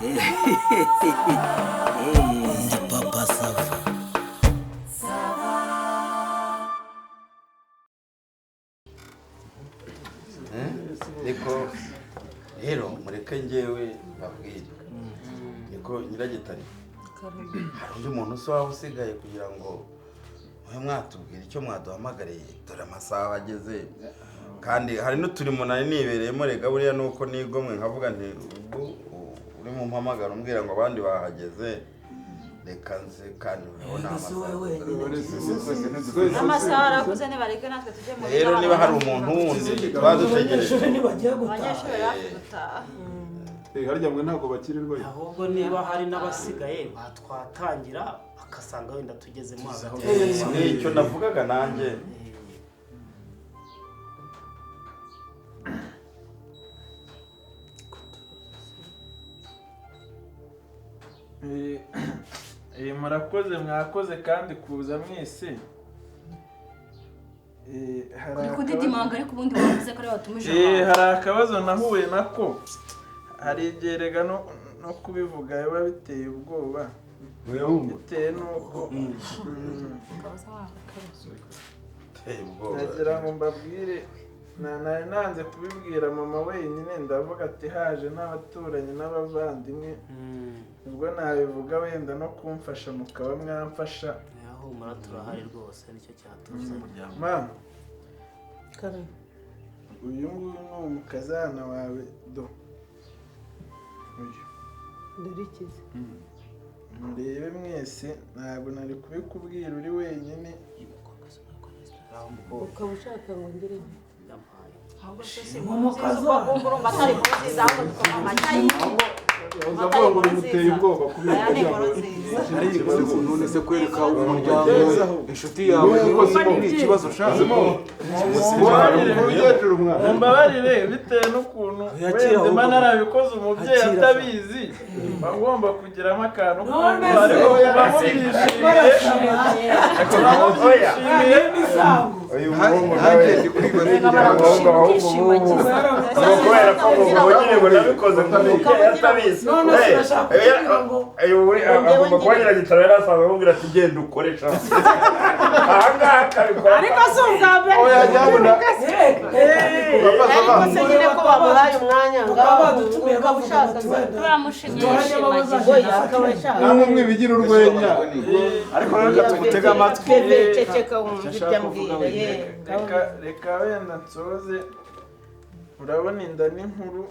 Ndi Papa Sava. Niko rero mureke njyewe babwire niko nyiragitari hari undi muntu se waba usigaye kugira ngo mwe mwatubwira icyo mwaduhamagariye dore amasaha ageze kandi hari n'uturimo nari nibereyemo rega buriya nuko nigomwe nkavuga nti ubwo uri mu mpamagara umbwira ngo abandi bahageze reka nze kandi urabona amasaha arakuze nibareke natwe tujye mu rero niba hari umuntu wundi twadutegereje abanyeshuri bari gutaha harya mwe ntabwo bakirirwa ahubwo niba hari n'abasigaye batwatangira akasanga wenda tugezemo hagati icyo navugaga nanjye murakoze mwakoze kandi kuza mwese kuri kudidimanga ariko ubundi wavuze ko ari watumije hari akabazo nahuye nako hari igerega no kubivuga biba biteye ubwoba bitewe nuko nagira ngo mbabwire nari nanze kubibwira mama wenyine ndavuga ati haje n'abaturanyi n'abavandimwe ubwo nabivuga wenda no kumfasha mukaba mwamfasha humura turahari rwose nicyo cyatuze mama uyu nguyu ni umukazana wawe do uyu ndurikize murebe mwese ntabwo nari kubikubwira uri wenyine ukaba ushaka ngo ngire uzavuga ngo bimuteye ubwoba kubera ko none se kwereka umuryango inshuti yawe ni ikibazo ushaka mumbabarire bitewe n'ukuntu wenda mba narabikoze umubyeyi atabizi bagomba kugiramo akantu ariko bamwishimiye uyu muhungu nawe ndi kwibaza kubera ko mubonye ngo nabikoze umubyeyi atabizi agomba kuba nyiragitaro yari asanzwe amubwira ati genda ukoresha ahangaha akabikora ariko si ubwambere ariko se nyine ko bamuhaye umwanya ukaba ushaka namwe mwibigira urwenya ariko reka tumutege amatwi ceceka wumva ibyo ambwira reka wenda nsoze urabona inda n'inkuru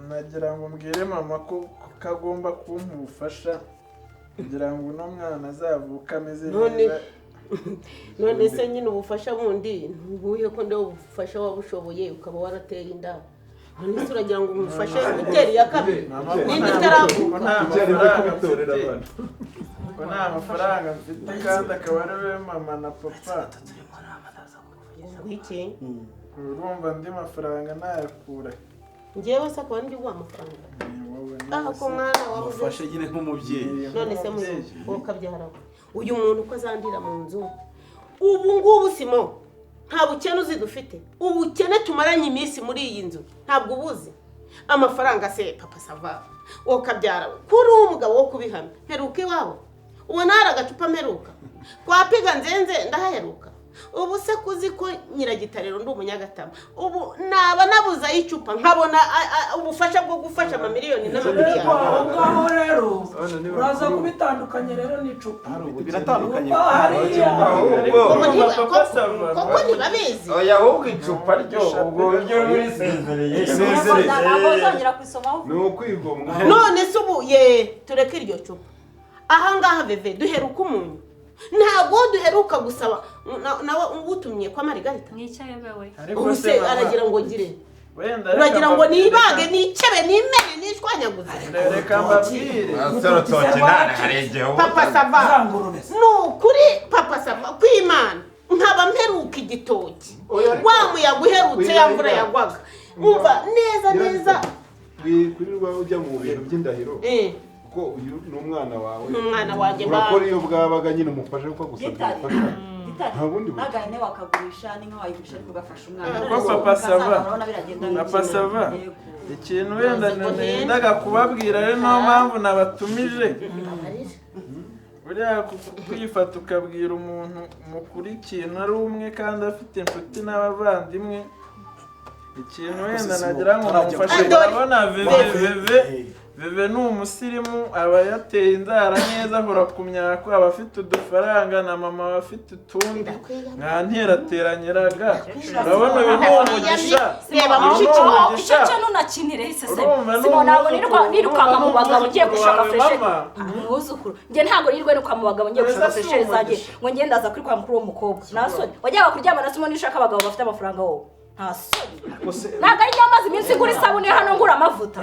nagira ngo mbwire mama ko kagomba kumpa ubufasha kugira ngo uno mwana azavuke ameze neza none se nyine ubufasha bundi ntubuye ko ndewe ubufasha wabushoboye ukaba warateye inda none se uragira ngo umufashe gutera iya kabiri n'indi itaravuka ko nta mafaranga mfite kandi akaba ari we mama na papa iki urumva andi mafaranga nayakura njyewe se akaba ndi guha amafaranga ko mwana wamufashe nyine nk'umubyeyi none se wowe ukabyara uyu muntu uko azandira mu nzu ubu ngubu simo nta bukene uzi dufite ubukene tumaranye iminsi muri iyi nzu ntabwo ubuzi amafaranga se papa sava wowe ukabyara kuri umugabo wo kubihamya mperuka iwawe ubona hari agacupa mperuka twapiga nzenze ndahaheruka ubu se kuzi ko nyiragitarero ndi umunyagatama ubu naba nabuza icupa nkabona ubufasha bwo gufasha amamiliyoni n'amamiliyoni ngaho rero uraza kubitandukanye rero n'icupa biratandukanye koko ntibabizi oya ahubwo icupa ryo ubwo buryo burisezereye ni ukwigomwa none se ubu tureke iryo cupa ahangaha veve duheruka umunyu ntabwo duheruka gusaba nawe ugutumye kwa Margarita mwicaye bewe ubu se aragira ngo gire uragira ngo nibage nicebe nimene nishwanyaguze reka mbabwire aserotoki nane harejeho papa sava nukuri papa sava kwimana nkaba mperuka igitoki wa muyaga uherutse ya mvura yagwaga umva neza kwirirwa ujya mu bintu by'indahiro ko uyu ni umwana wawe umwana wanjye urakora iyo bwabaga nyine umufashe uko gusabye ubufasha nta bundi buryo nagahene wakagurisha n'inka wayigurisha ariko ugafasha umwana papa sava papa sava ikintu wenda nendaga kubabwira rero niyo mpamvu nabatumije buriya kwifata ukabwira umuntu mukuru ikintu ari umwe kandi afite inshuti n'abavandimwe ikintu wenda nagira ngo mumufashe urabona Veve ni umusirimu aba yateye inzara neza ahora ku myako aba afite udufaranga na mama aba afite utundi nta nterateranyiraga urabona uyu ni umugisha reba mushiki wawe icyo cyo nunakinire isese simo ntabwo nirukanka mu bagabo ngiye gushaka freshe mwuzukuru njye ntabwo nirirwe nuka mu bagabo ngiye gushaka freshe zanjye ngo ngiye ndaza kuri kwa mukuru w'umukobwa nasoni wajyaga kuryama na simo nishaka abagabo bafite amafaranga wowe ntabwo ari amazi iminsi igura isabune hano ngura amavuta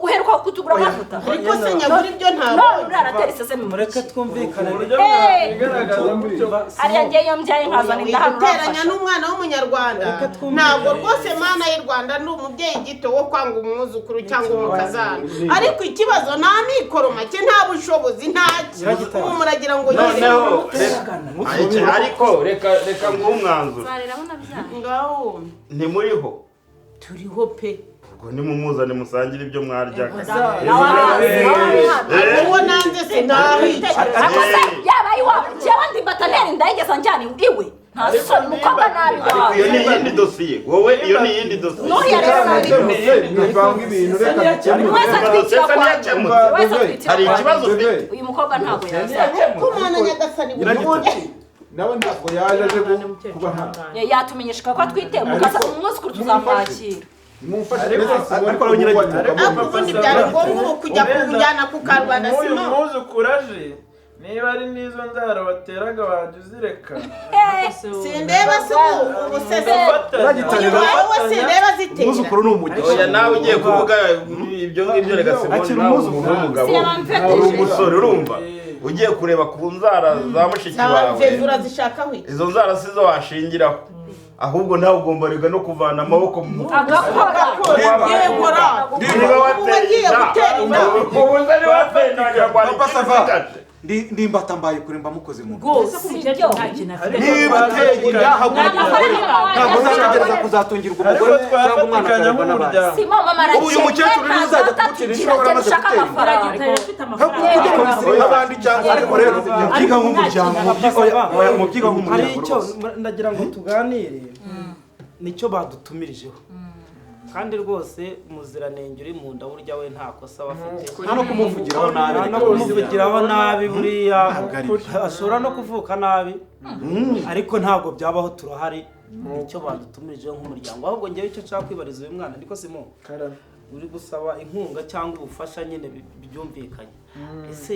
uheruka kutugura amavuta ariko se nyagura ibyo ntabwo uratera iseseme mureke twumvikane ariya ngeyo mbyaye nkazana inda hano guteranya n'umwana w'umunyarwanda ntabwo rwose mana y'u Rwanda ni umubyeyi gito wo kwanga umwuzukuru cyangwa umukazana ariko ikibazo nta mikoro make nta bushobozi ntaki muragira ngo noneho ariko reka ng'umwanzuro ngaho ntimuriho turiho pe ubwo nimumuzane musangire ibyo mwaryaga uwo nanze sindahiye yabaye iwabo njyewe ndi bataneri ndayigeza njyana iwe nta soni mukobwa nabi wawe iyo ni iyindi dosiye wowe iyo ni iyindi dosiye nuriya rero nabi ntibanga ibintu reka hari ikibazo ufite uyu mukobwa ntabwo yaza kumana nyagasani bundi nawe ntabwo yaje aje kuba hano yatumenyesha ko atwite mukaza umwuzukuru tuzamwakira ariko rero nyiragituka ubundi byari ngombwa ubu kujya kumujyana ku karubanda uyu sino mwuzukuru aje niba ari n'izo ndaro bateraga wajya uzireka sindeba se ubu sese uyu wawe sindeba zitera umwuzukuru ni umugisha oya nawe ugiye kuvuga ibyo ngibyo reka simoni nawe umuntu w'umugabo uri umusore urumva ugiye kureba ku nzara za mushiki wawe urazishakaho izo nzara si zo washingiraho ahubwo nawe ugomba rega no kuvana amaboko mu mufuka niba wateye inda ubuze niba wateye inda wagira ngo hari ikindi ndimbata mbaye kure mba mukoze mu niba ateye inda ntabwo uzategereza kuzatungirwa umugore cyangwa umwana akarerwa n'abandi ubu uyu mukecuru niwe uzajya kugutira inshuro waramaze gutera inda n'abandi cyangwa ariko rero mubyiga nk'umuryango mubyiga nk'umuryango hari icyo ndagira ngo tuganire nicyo badutumirijeho kandi rwose muziranenge uri mu nda burya we nta kosa bafite nta no kumuvugiraho nabi no kumuvugiraho nabi buriya ashobora no kuvuka nabi ariko ntabwo byabaho turahari nicyo badutumirijeho nk'umuryango ahubwo ngewe icyo nshaka kwibariza uyu mwana niko simo uri gusaba inkunga cyangwa ubufasha nyine byumvikanye ese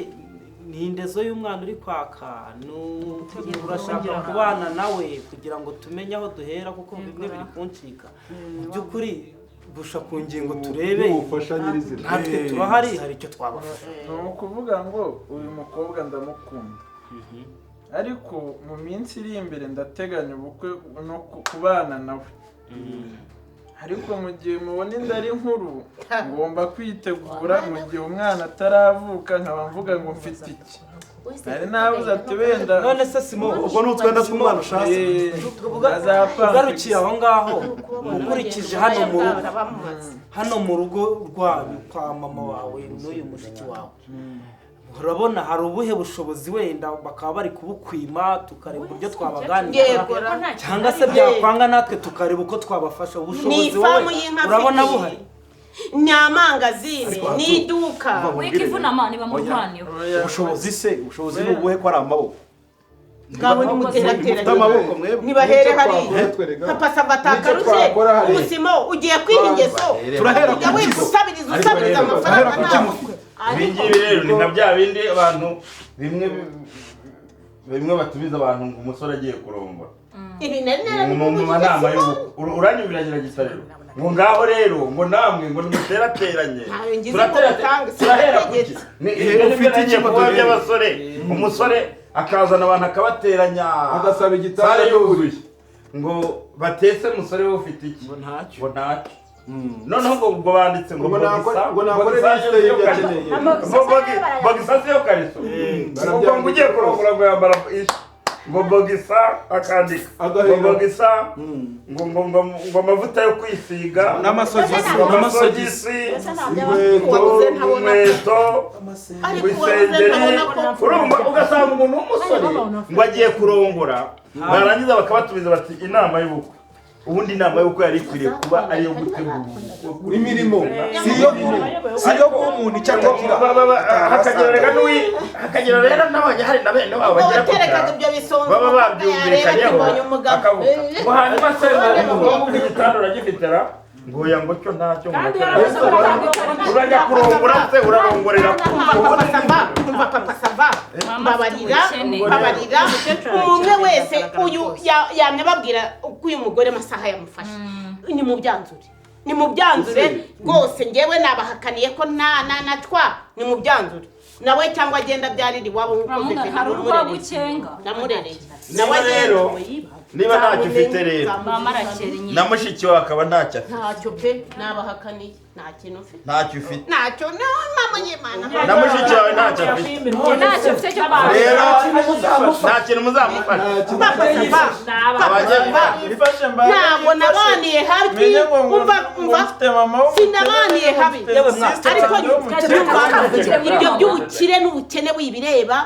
ni indezo y'umwana uri kwaka urashaka kubana nawe kugira ngo tumenye aho duhera kuko bimwe biri kuncika mu by'ukuri gusha ku ngingo turebe ubufasha nyirizina natwe turahari hari icyo twabafasha ni ukuvuga ngo uyu mukobwa ndamukunda ariko mu minsi iri imbere ndateganya ubukwe no kubana nawe ariko mu gihe mubona inda ari nkuru ngomba kwitegura mu gihe umwana ataravuka nkaba mvuga ngo mfite iki hari nabuze ati wenda none se simo ubwo n'utwenda tw'umwana ushatse ugarukiye aho ngaho ukurikije hano mu rugo rwanyu kwa mama wawe n'uyu mushiki wawe urabona hari ubuhe bushobozi wenda bakaba bari kubukwima tukareba uburyo twabaganira cyangwa se byakwanga natwe tukareba uko twabafasha ubushobozi wowe urabona buhari nyamangazine n'iduka wikivuna amani bamurwaneho ubushobozi ni ubuhe ko ari amaboko ngabo ni muterateranye nibahere hariya papa sabatakarushye ubuzima ugiye kwiha ingeso turahera ujya usabiriza amafaranga ntabwo ibi ngibi rero ni nka bya bindi abantu bimwe batumiza abantu ngo umusore agiye kurongora mu manama y'ubukwe uranyumvira rero ngo ngaho rero ngo namwe ngo nimuterateranye turahera kuki ufite ikibazo by'abasore umusore akazana abantu akabateranya agasaba igitanda yuzuye ngo batese umusore we ufite iki ngo ntacyo noneho ngo banditse ngo nakore liste y'ibyo akeneye bagisasiyo kariso ngo ugiye kurongora ngo yambara ngo bogisa akandika ngo bogisa ngo amavuta yo kwisiga n'amasogisi inkweto isengeri urumva ugasanga umuntu w'umusore ngo agiye kurongora barangiza bakabatumiza bati inama y'ubukwe ubundi inama y'ubukwe yari ikwiriye kuba ariyo gutegura imirimo siyo umuntu icyagira hakagira rero n'abanyahari na bene wabo bagira baba babyumvikanyeho akavuga ngo hanyuma se ngo igitanda uragifitera ngo oya ngo cyo ntacyo urajya kurongora se urarongorera kumva papa sava babarira umwe wese uyu yamye babwira uko uyu mugore amasaha yamufashe ni mu byanzure rwose ngewe nabahakaniye ko natwa ni mu byanzure nawe cyangwa agenda byariri wabo nkuko bifite namurereye nawe rero niba ntacyo ufite rero na mushiki wawe akaba ntacyo afite ntacyo pe nabahakaniye nta kintu ufite ntacyo ufite ntacyo mama y'Imana na mushiki wawe ntacyo afite rero nta kintu muzamufasha ntabwo nabaniye habi sinabaniye habi ariko ibyo by'ubukire n'ubukene wibireba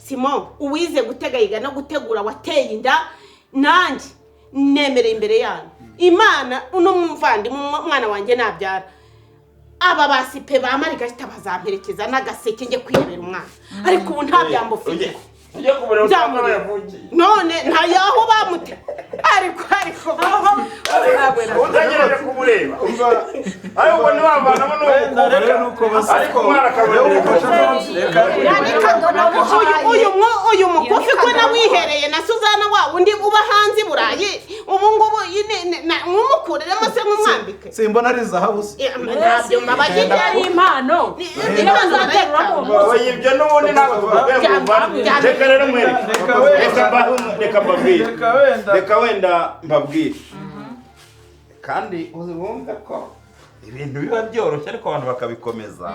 Simon uwize gutega yiga no gutegura wateye inda nanjye nemereye imbere yanyu Imana uno muvandi mwana wanjye nabyara aba basipe bamarika bazamperekeza n'agaseke nge kwirebera umwana ariko ubu nta byambo ufite none ntayaho bamute ariko utageraje kumureba ariko nibavanamo n'uko ariko umwana uyu mukofi ko nawihereye na Suzana wa undi uba hanze Burayi ubu ngubu nkumukureremo se nk'umwambike simbona ari zahabu se ntabyo mabagije ari impano ibyo n'ubundi ntabwo tugomba rero mwereke reka wenda mbabwire kandi uzumva ko ibintu biba byoroshye ariko abantu bakabikomeza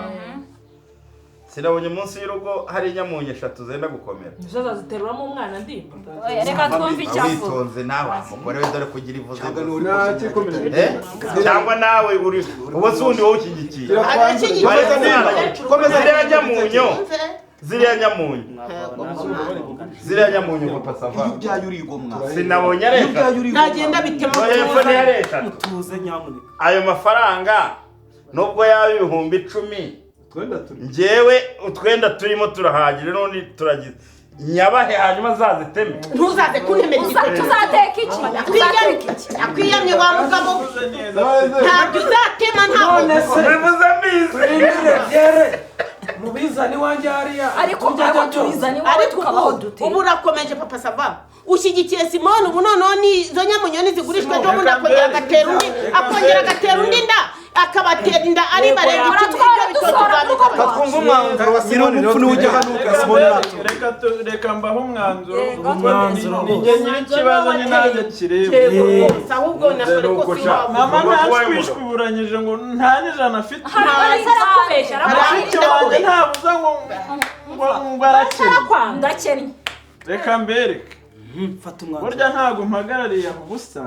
sinabonye munsi y'urugo hari inyamunyu 3 zenda gukomera nizo ziteruramo umwana ndimba reka twumve icyafu witonze nawe umugore we dore kugira ivuze cyangwa nawe uri ubu sundi wowe ukigikiye komeza ziriya nyamunyu papa sava iyo byayurigomwa sinabonye reka nagenda bitema tuze nyamuneka ayo mafaranga nubwo yaba 10,000 njyewe utwenda turimo turahagire none turagize nyabahe hanyuma zaziteme ntuzaze kuntemera tuzateka iki akwiyamye wa mugabo ntabyo uzatema ntabwo bivuze mbizi mubizani wanjye hariya ariko tubizani wowe tukabaho dute ubu urakomeje papa sava ushyigikiye Simone ubu noneho nizo nyamunyoni zigurishwa ejo bundi akongera agatera undi nda akabatera inda ari bareba twumva umwanzuro wa Simone n'upfu n'ujya hanuka Simone reka mbaho umwanzuro ninjye nyiri ikibazo nanjye kireba ahubwo nakore ko mama ntashwishwuranyije ngo nta n'ijana afite mushiki wanjye ntabuza ngo ndakennye reka mbereke fata umwanzuro burya ntabwo mpagarariye aho ubusa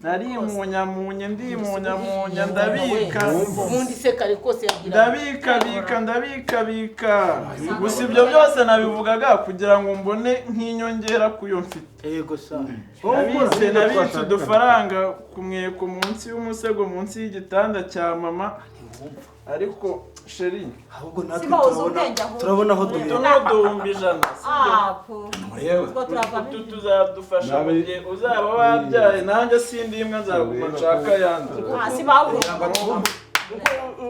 narimunyamunye ndimunyamunya ndabika ubundi se kare kose yagira ndabika gusa ibyo byose nabivugaga kugira ngo mbone nk'inyongera kuyo mfite yego sa nabitse udufaranga kumweko munsi y'umusego munsi y'igitanda cya mama ariko sheri ahubwo natwe turabona aho duhumbi ijana tuzadufasha mu gihe uzaba wabyaye nanjye sindi imwe nzaguma nshaka yandi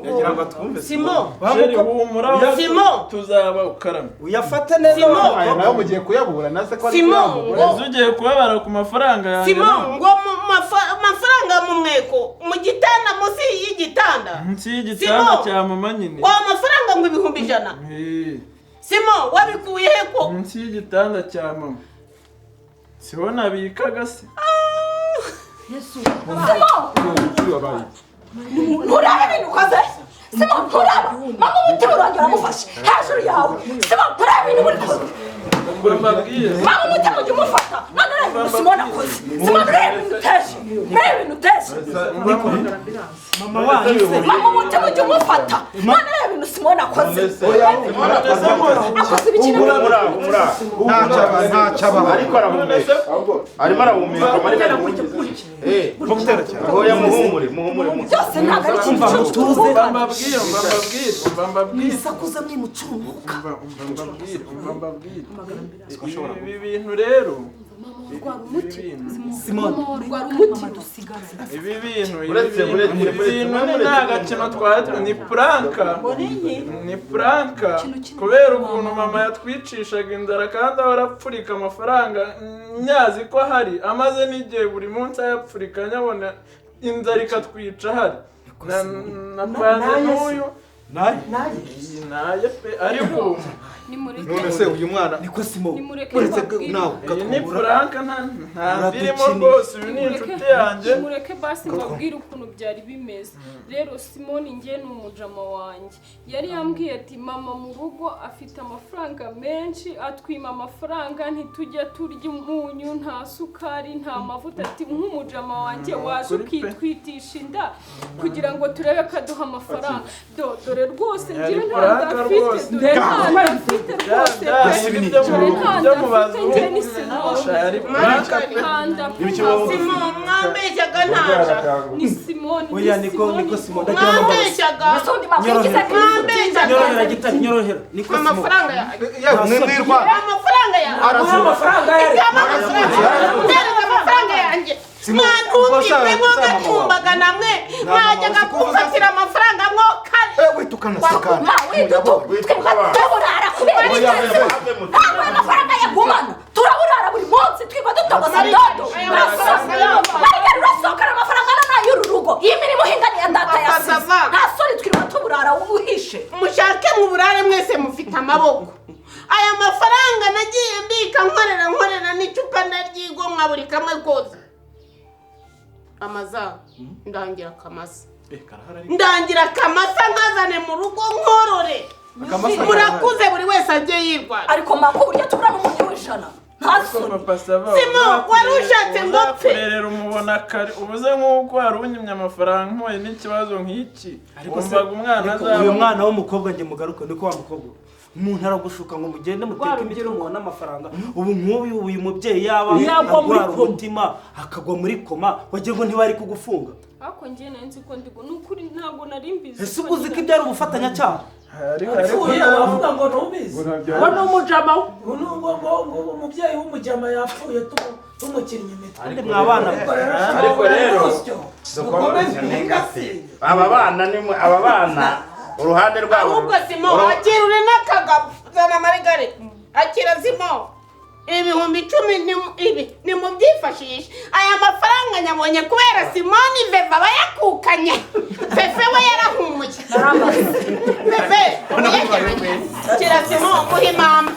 yagira ngo twumve Simon sheri humura Simon tuzaba ukarame uyafate neza nawe mugiye kuyabura naze ko ari Simon ugiye kubabara ku mafaranga yanjye Simon ngo mafaranga mu mweko mu gitanda munsi y'igitanda munsi y'igitanda cya mama nyine wa mafaranga ngo 100,000 Simon wabikuye he ko munsi y'igitanda cya mama siho nabikaga se Yesu Simon nturaba ibintu ukoze Simon nturaba mama umutima urangira amufashe hejuru yawe Simon nturaba ibintu muri kuze mbabwire mama umutima ujya umufata none reba Simone akoze Simone reba ibintu uteje reba ibintu uteje mama wanyu se mama umutima ujya umufata none reba ibintu Simone akoze akoze ibikini ntacaba ariko arahumeka arimo arahumeka oya muhumure byose ntabwo ari ikintu cy'utuze mbabwire isakuza mwimucumuka mbabwire ibi bintu rero Simone ibi bintu ni nta gakino twari ni puranka kubera ukuntu mama yatwicishaga inzara kandi ahora apfurika amafaranga nyazi ko ahari amaze n'igihe buri munsi ayapfurika nyabona inzara ikatwica ahari na panze n'uyu naye pe ariko none se uyu mwana niko Simone uretse nawe ni puranka nta birimo rwose uyu ni inshuti yanjye mureke basi mbabwire ukuntu byari bimeze rero Simone njye ni umujama wanjye yari yambwiye ati mama mu rugo afite amafaranga menshi atwima amafaranga ntitujya turya umunyu nta sukari nta mavuta ati nk'umujama wanjye waje ukitwitisha inda kugira ngo turebe ko aduha amafaranga dore rwose njye ntabwo afite dore ntabwo afite rwose dore ntabwo afite njye ni mwambeshyaga ntaja ni Simone oya niko Simone mwambeshyaga nyorohera gitari nyorohera niko Simone amafaranga yanjye mwirwa amafaranga yanjye amafaranga yanjye mwantumvise mwogatumbaga namwe mwajyaga kumfatira amafaranga mwokane witukanasekana turaburara kubera amafaranga yagumana turaburara buri munsi twirirwa dutogoza dodo barigera urasohokana amafaranga n'ay'uru rugo iyi mirimo uhinganiye data yasize nta soni twirirwa tuburara uhishe mushake mu burare mwese mufite amaboko aya mafaranga nagiye mbika nkorera n'icupa ndaryigomwa buri kamwe kose amaza ndangira akamasa nkazane mu rugo nkorore murakuze buri wese ajye yirwara ariko mako burya tubura n'umuntu w'ijana Simo wari ushatse ngo pfe rero umubona kare ubuze nk'uko wari unyimye amafaranga nkoye n'ikibazo nk'iki wumvaga umwana azaba uyu mwana w'umukobwa njye mugaruka niko wa mukobwa umuntu aragushuka ngo mugende muteke imitwe mubona amafaranga ubu nk'ubu uyu mubyeyi yaba agwara umutima akagwa muri koma wagira ngo ntibari kugufunga ako njye nzi ko ndigo nukuri ntabwo nari mbizi ese ubuzi ko ibyari ubufatanyacyaha wavuga ngo ntubizi ngo ni umujama umubyeyi w'umujama yapfuye tumukinnye imitwe kandi mwabana ariko rero aba bana uruhande rwabo ahubwo Simo akira uri n'akagabo zana marigare akira Simo ibihumbi 10 ni mu byifashisha aya mafaranga nyabonye kubera Simone Veva bayakukanye Fefe we yarahumuye Fefe kira Simo muhimama